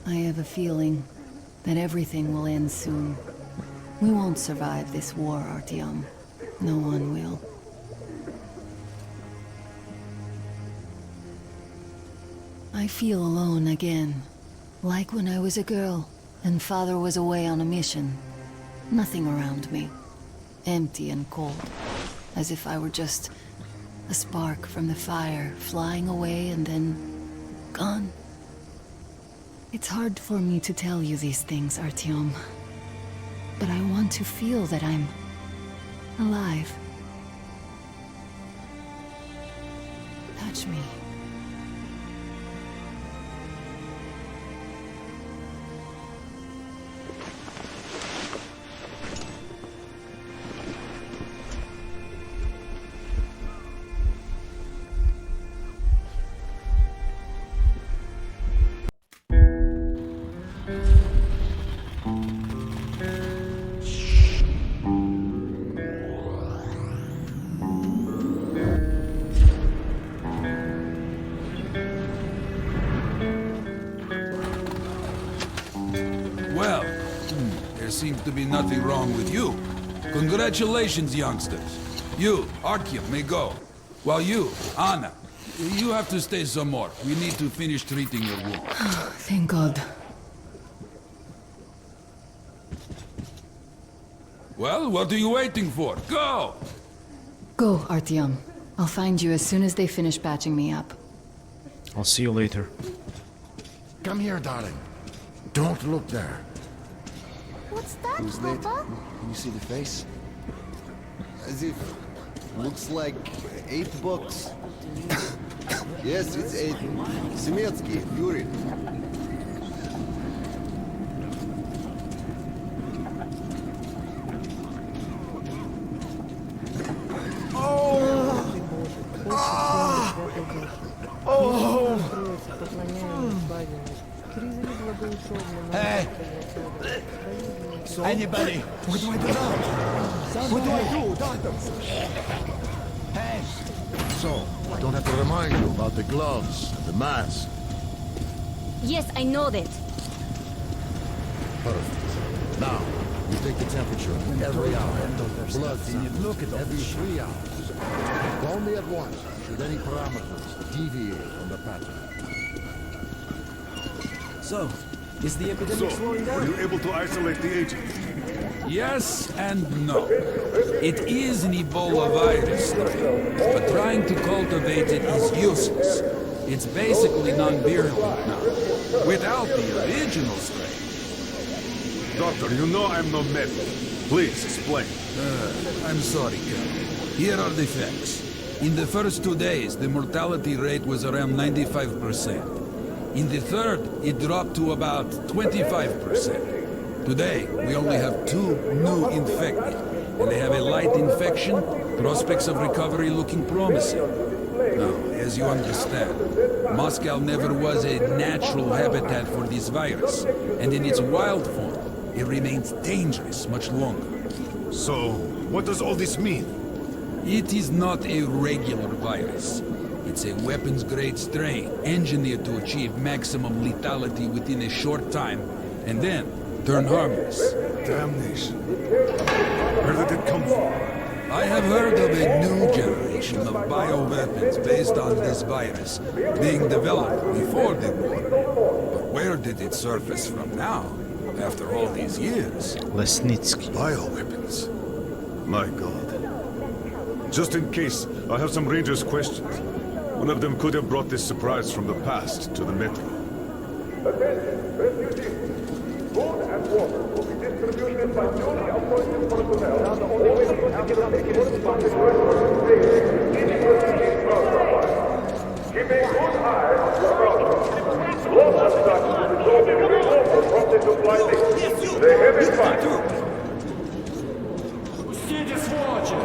I have a feeling that everything will end soon. We won't survive this war, Artyom. No one will. I feel alone again. Like when I was a girl, and Father was away on a mission. Nothing around me. Empty and cold. As if I were just a spark from the fire, flying away and then gone. It's hard for me to tell you these things, Artyom. But I want to feel that I'm alive. Touch me. Well, there seems to be nothing wrong with you. Congratulations, youngsters. You, Artyom, may go. While you, Anna, you have to stay some more. We need to finish treating your wound. Thank God. Well, what are you waiting for? Go! Go, Artyom. I'll find you as soon as they finish patching me up. I'll see you later. Come here, darling. Don't look there. What's that, Who's Papa? late? Can you see the face? As if... looks like 8 books. Yes, it's 8. Semetsky, Yuri. Hey! Anybody? What do I do now? What do I do, doctor? Hey! So, I don't have to remind you about the gloves, the mask. Yes, I know that. Perfect. Now, you take the temperature every hour. Blood sample every 3 hours. Call me at once should any parameters deviate from the pattern. So, is the epidemic slowing down? Were you able to isolate the agent? Yes and no. It is an Ebola virus strain, but trying to cultivate it is useless. It's basically non-virulent now, without the original strain. Doctor, you know I'm no medic. Please, explain. I'm sorry, Captain. Here are the facts. In the first 2 days, the mortality rate was around 95%. In the third, it dropped to about 25%. Today, we only have 2 new infected, and they have a light infection, prospects of recovery looking promising. Now, as you understand, Moscow never was a natural habitat for this virus, and in its wild form, it remains dangerous much longer. So, what does all this mean? It is not a regular virus. It's a weapons-grade strain, engineered to achieve maximum lethality within a short time, and then turn harmless. Damnation. Where did it come from? I have heard of a new generation of bioweapons based on this virus being developed before the war. But where did it surface from now, after all these years? Lesnitsky. Bioweapons. My God. Just in case, I have some Rangers' questions. One of them could have brought this surprise from the past to the metro. Attention, refugees. Food and water will be distributed by newly appointed personnel. Now the only way to get up against the program. Keep a good eye on your progress. Lots of stuff is resulting in removal from the supply list. They have it fine. Пустите, сволочи!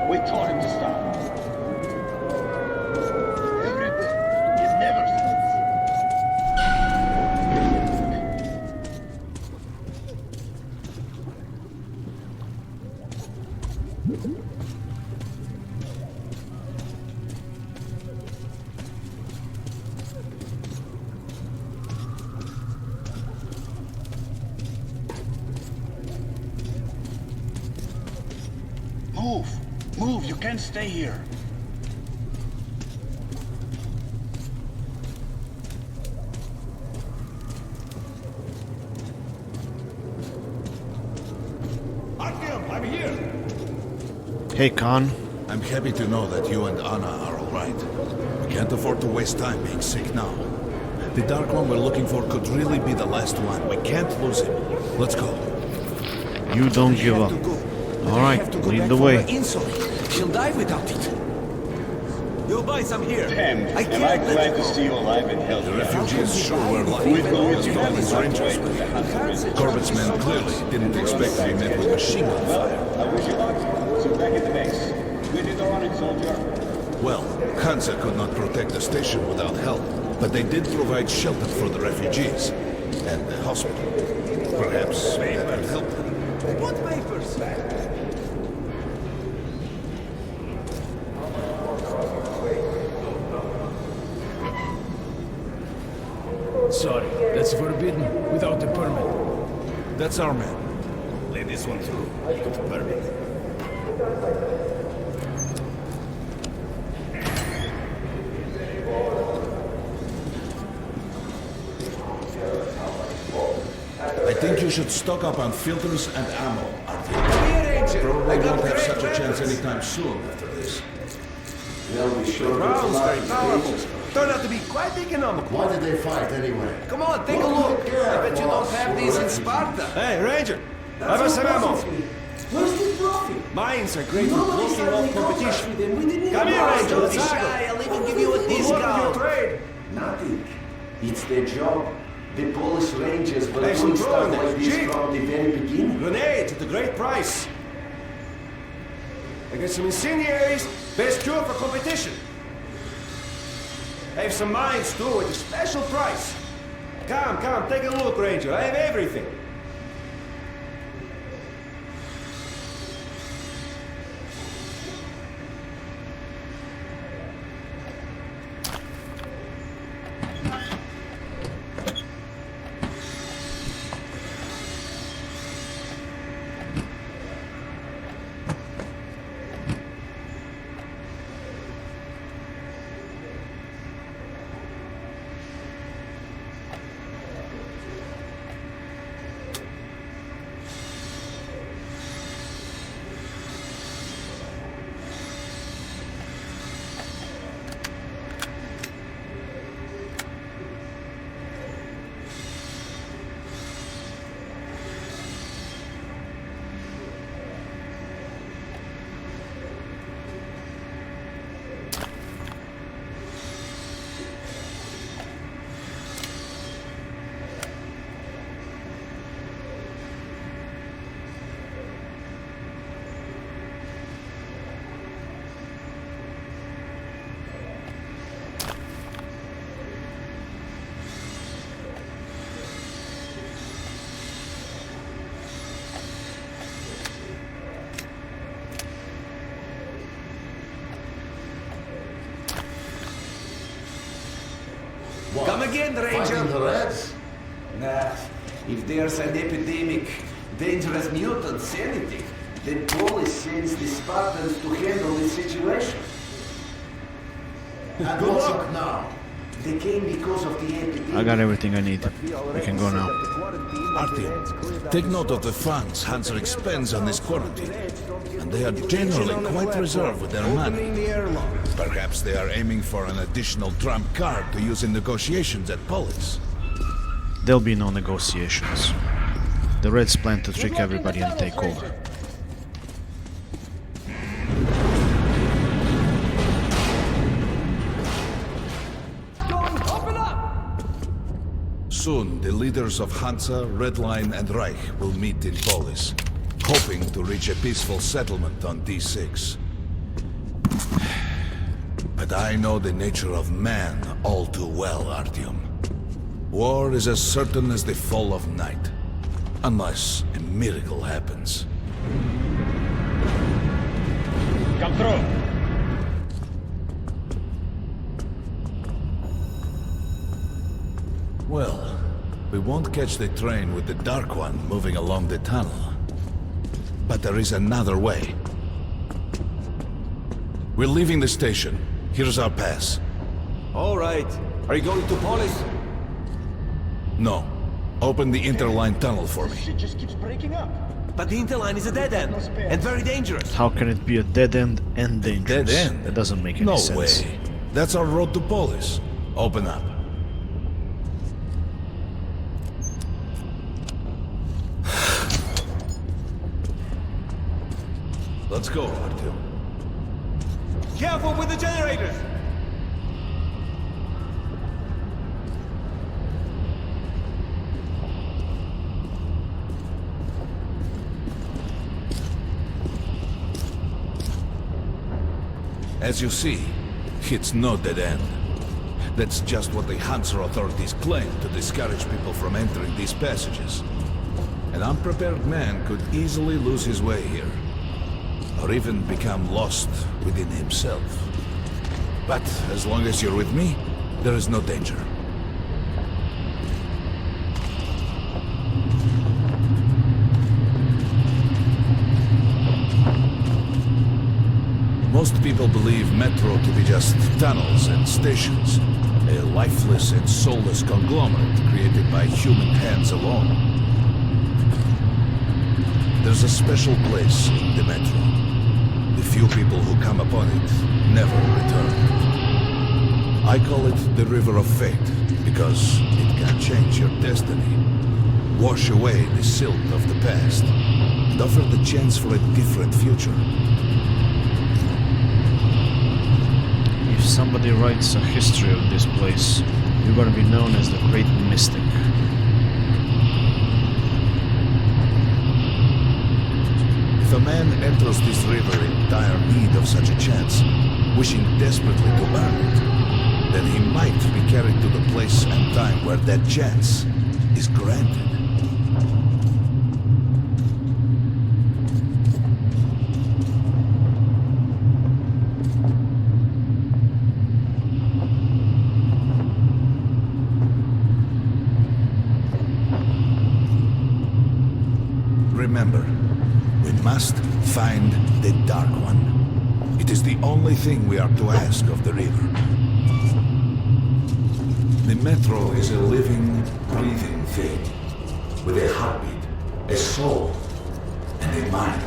We told him to stop. can't stay here. Artyom, I'm here. Hey, Khan. I'm happy to know that you and Anna are all right. We can't afford to waste time being sick now. The Dark One we're looking for could really be the last one. We can't lose him. Let's go. You don't give up. Alright, lead the way. She'll die without it. You'll buy some here. Damn, I am I can't glad let to go. see you alive and healthy. The refugees sure were lucky. We'll go with As you well on as the Rangers. way to the Hanza. Corbett's men clearly didn't expect to be met with machine gun fire. I wish you luck. So back at the base. We did our running, soldier. Well, Hanza could not protect the station without help, but they did provide shelter for the refugees and the hospital. Perhaps that could help them. What papers? Sorry, that's forbidden without a permit. That's our man. Lay this one through. With a permit. I think you should stock up on filters and ammo, Artyom. Probably won't have such a chance anytime soon after this. They'll be sure Brown's very powerful. Turned out to be quite economical. Why did they fight anyway? Come on, take a look. I bet you don't have these in Sparta. Hey, Ranger, have us some ammo. Where's the trophy? Mines are great for blocking off competition. We didn't Come here, Ranger, Don't let's be haggle. shy, I'll even give you a What's your discount. trade? Nothing. It's their job. The Polish Rangers were Hey, some doing stuff drones, like this cheap. from the very beginning. Grenades at a great price. I got some incendiaries. Best cure for competition. I have some mines too at a special price. Come, take a look, Ranger. I have everything. Come again, Ranger. Fighting the Reds? Nah, if there's an epidemic, dangerous mutants, anything, then Polish sends the Spartans to handle the situation. And what's up now? They came because of the epidemic. I got everything I need. We can go now. Artyom, take note of the funds Hanza expends on this quarantine. And they are generally quite reserved with their money. Perhaps they are aiming for an additional trump card to use in negotiations at Polis. There'll be no negotiations. The Reds plan to trick everybody and take over. Soon, the leaders of Hanza, Red Line, and Reich will meet in Polis, hoping to reach a peaceful settlement on D6. But I know the nature of man all too well, Artyom. War is as certain as the fall of night, unless a miracle happens. Come through. Well, we won't catch the train with the Dark One moving along the tunnel. But there is another way. We're leaving the station. Here's our pass. All right. Are you going to Polis? No. Open the interline tunnel for me. Shit just keeps breaking up. But the interline is a dead end, and very dangerous. How can it be a dead end and dangerous? Dead end? That doesn't make any No sense. way. That's our road to Polis. Open up. Let's go, Artyom. Careful with the generators! As you see, it's no dead end. That's just what the Hanza authorities claim to discourage people from entering these passages. An unprepared man could easily lose his way here, or even become lost within himself. But as long as you're with me, there is no danger. Most people believe Metro to be just tunnels and stations, a lifeless and soulless conglomerate created by human hands alone. There's a special place in the Metro. The few people who come upon it never return. I call it the River of Fate, because it can change your destiny, wash away the silt of the past, and offer the chance for a different future. If somebody writes a history of this place, you're gonna be known as the Great Mystic. If a man enters this river in dire need of such a chance, wishing desperately to earn it, then he might be carried to the place and time where that chance is granted. Remember, we must find the Dark One. It is the only thing we are to ask of the river. The Metro is a living, breathing thing, with a heartbeat, a soul, and a mind.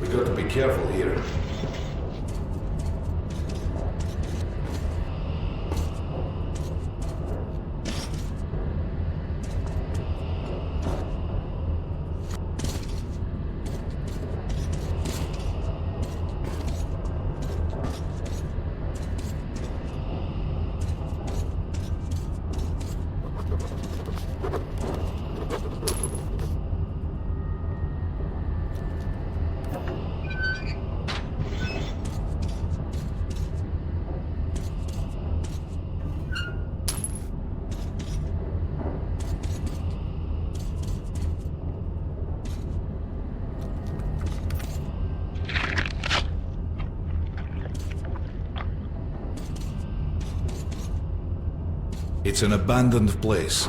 We got to be careful here. It's an abandoned place.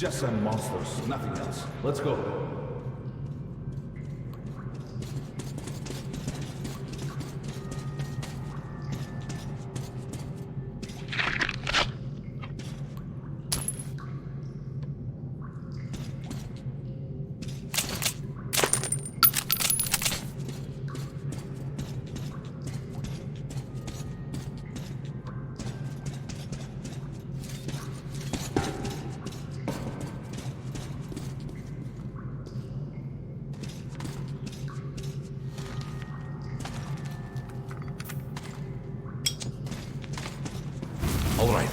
Just some monsters, nothing else. Let's go. All right.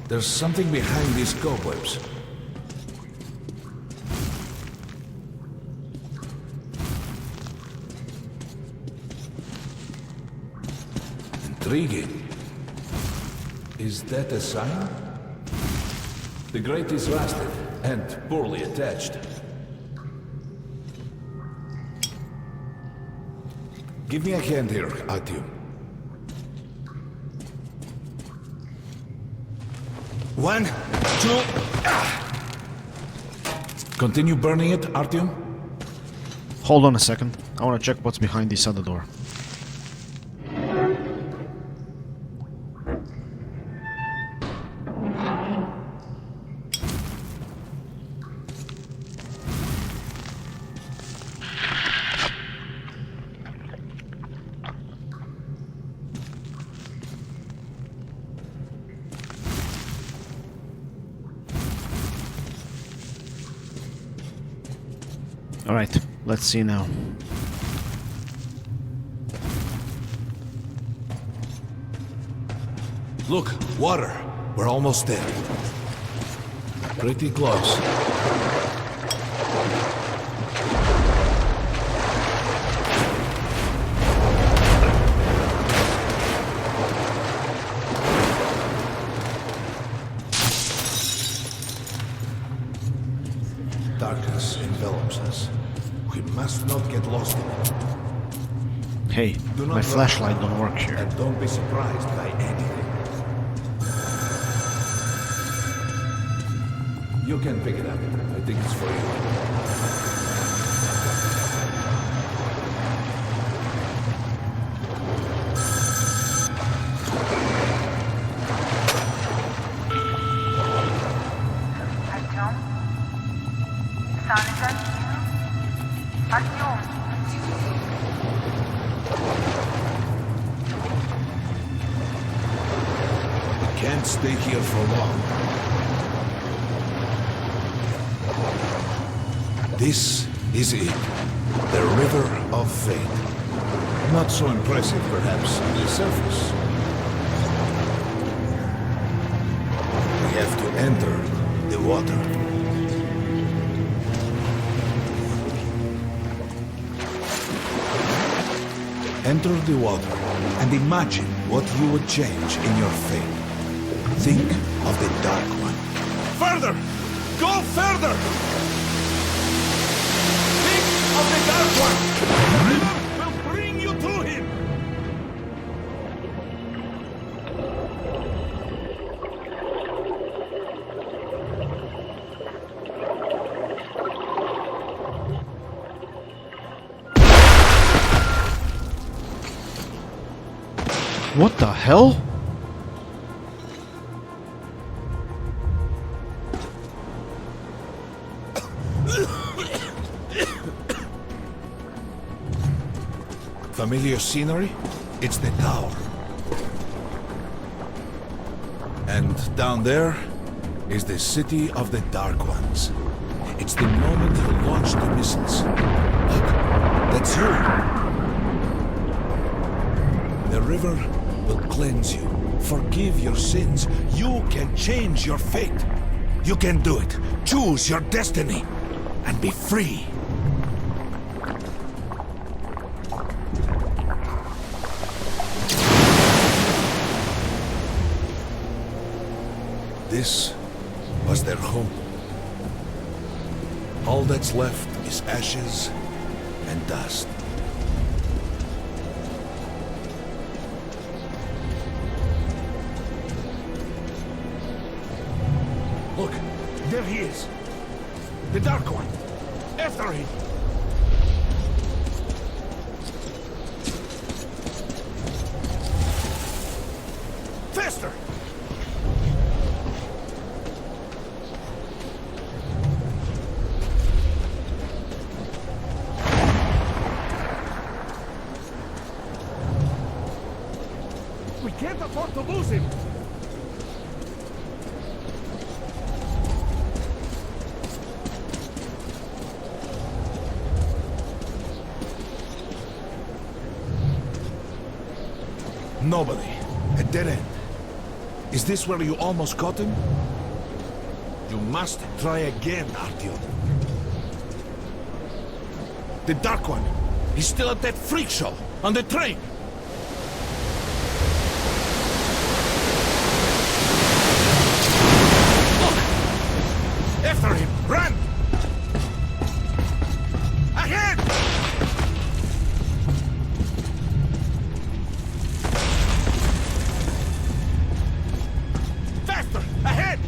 There's something behind these cobwebs. Intriguing. Is that a sign? The grate is rusted and poorly attached. Give me a hand here, Artyom. One, two... Continue burning it, Artyom? Hold on a second. I want to check what's behind this other door. Alright, let's see now. Look, water. We're almost there. Pretty close. Darkness envelops us. We must not get lost in it. Hey, my flashlight don't work here. And don't be surprised by anything. You can pick it up. I think it's for you. Artyom? Son, is that you? Artyom? We can't stay here for long. This is it. The River of Fate. Not so impressive, perhaps, on the surface. We have to enter the water. Enter the water and imagine what you would change in your fate. Think of the Dark One. Further! Go further! Of the Dark One! The river will bring you to him! What the hell? Familiar scenery? It's the tower. And down there is the city of the Dark Ones. It's the moment you launch the missiles. Look, that's you. The river will cleanse you, forgive your sins. You can change your fate. You can do it. Choose your destiny and be free. This was their home. All that's left is ashes and dust. Look, there he is. The Dark One! After him! Faster! We can't afford to lose him! Nobody. A dead end. Is this where you almost caught him? You must try again, Artyom. The Dark One. He's still at that freak show on the train. Look! After him! Run! Ahead! Faster! Ahead!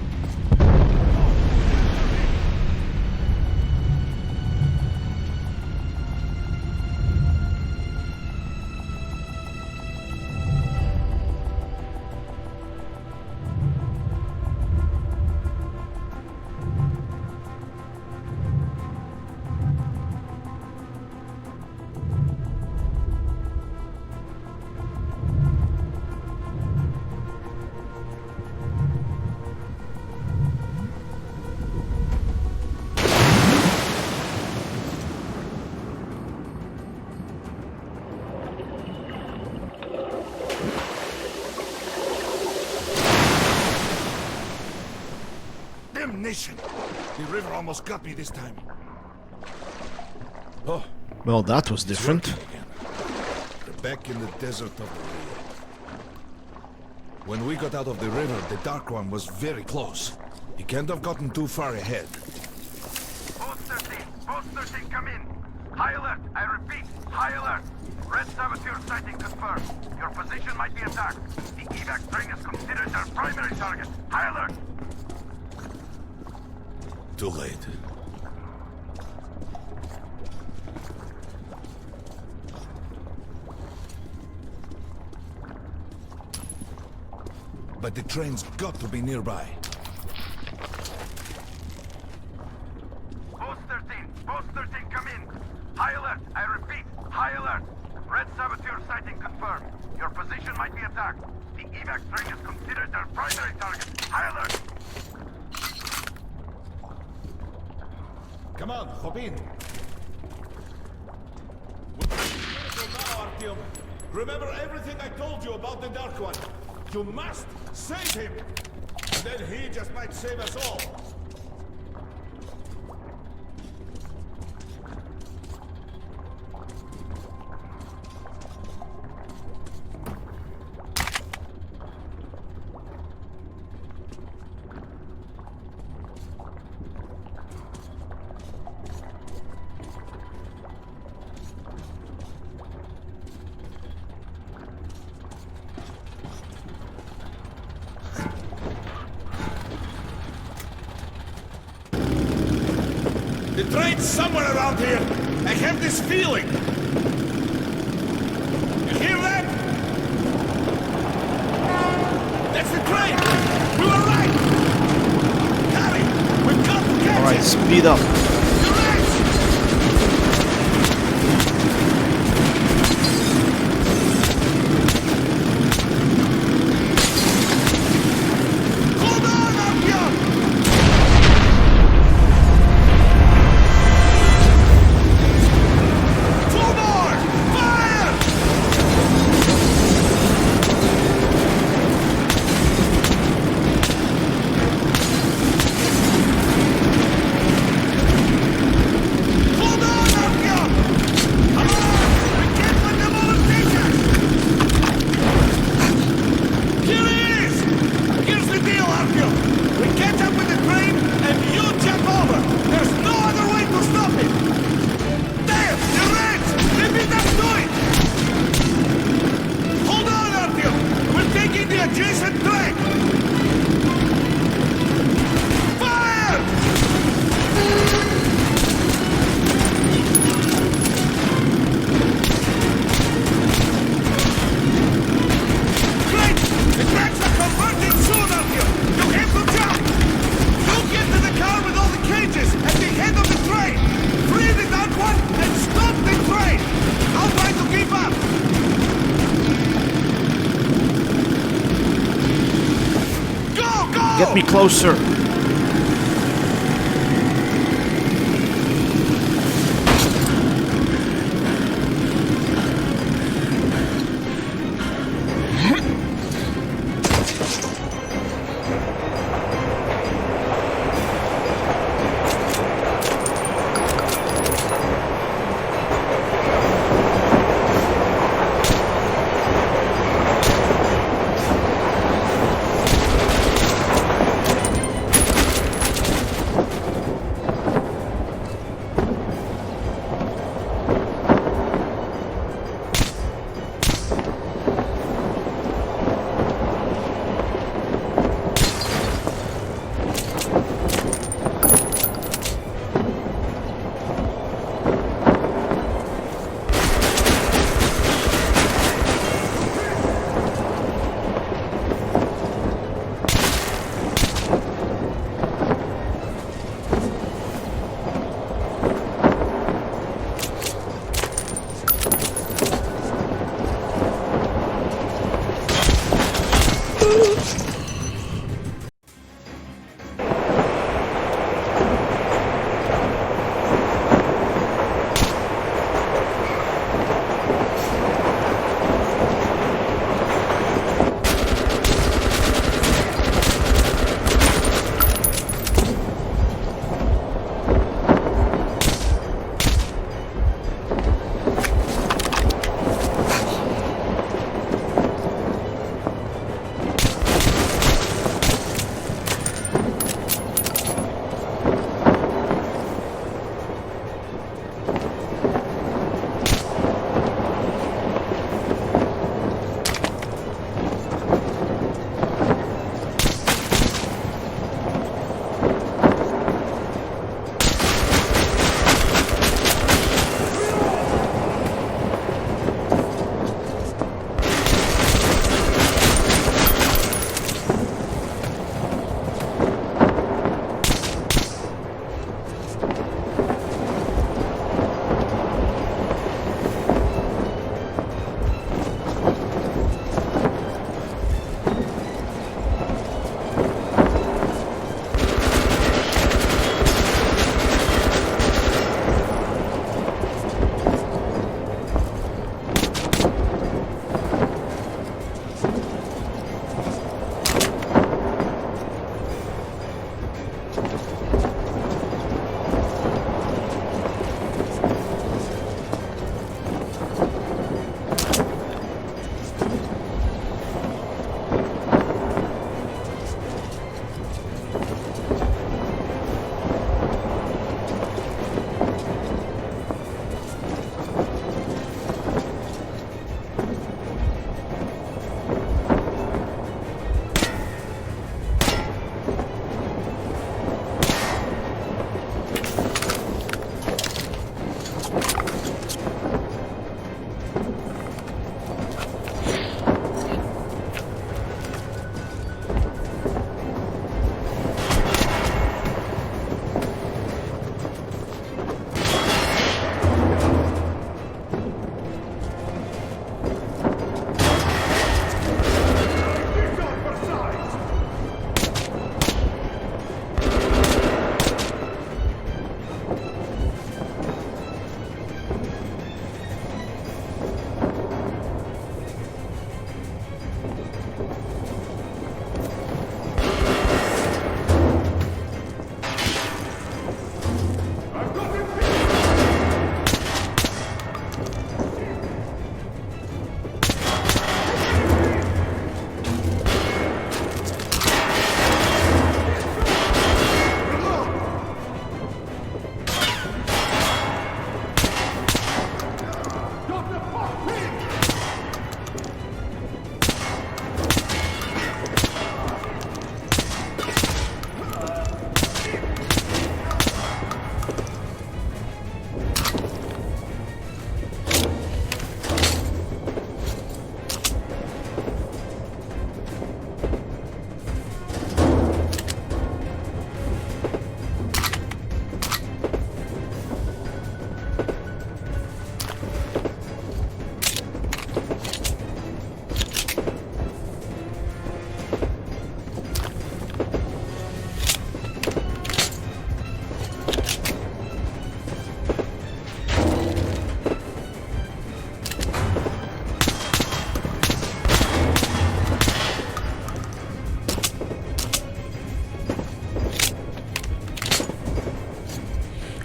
Damnation! The river almost got me this time. Oh, Well, that was different. we're back in the desert of the river. When we got out of the river, the Dark One was very close. He can't have gotten too far ahead. Post 13, come in. High alert, I repeat, high alert. Red saboteur sighting confirmed. Your position might be attacked. The evac train is considered their primary target. High alert. Too late. But the train's got to be nearby. Post 13, come in. High alert, I repeat, high alert. Red saboteur sighting confirmed. Your position might be attacked. The evac train is considered their primary target. High alert. Come on, hop in. Now, Artyom. Remember everything I told you about the Dark One. You must save him. And then he just might save us all. The train's somewhere around here. I have this feeling. You hear that? That's the train. We were right. Hurry, we've got to catch it. All right, speed up. Get me closer.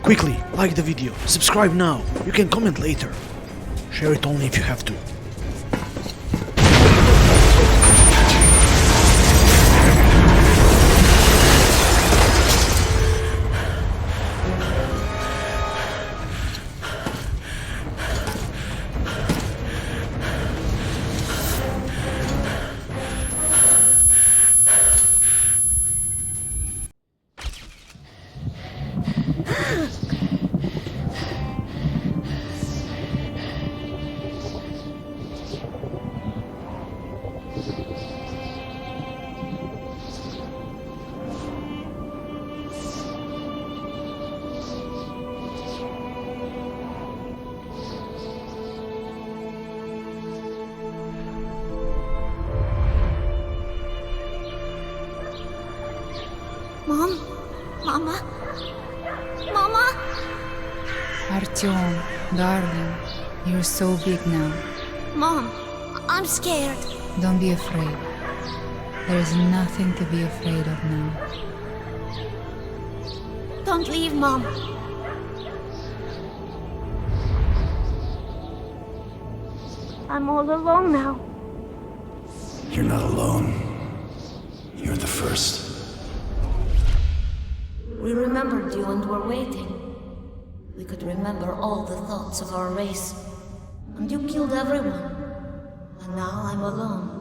Quickly, like the video, subscribe now. You can comment later. Share it only if you have to. Mom? Mama? Mama? Artyom, darling, you're so big now. Mom, I'm scared. Don't be afraid. There is nothing to be afraid of now. Don't leave, Mom. I'm all alone now. You're not alone. You're the first. We remembered you and were waiting. We could remember all the thoughts of our race. And you killed everyone. And now I'm alone.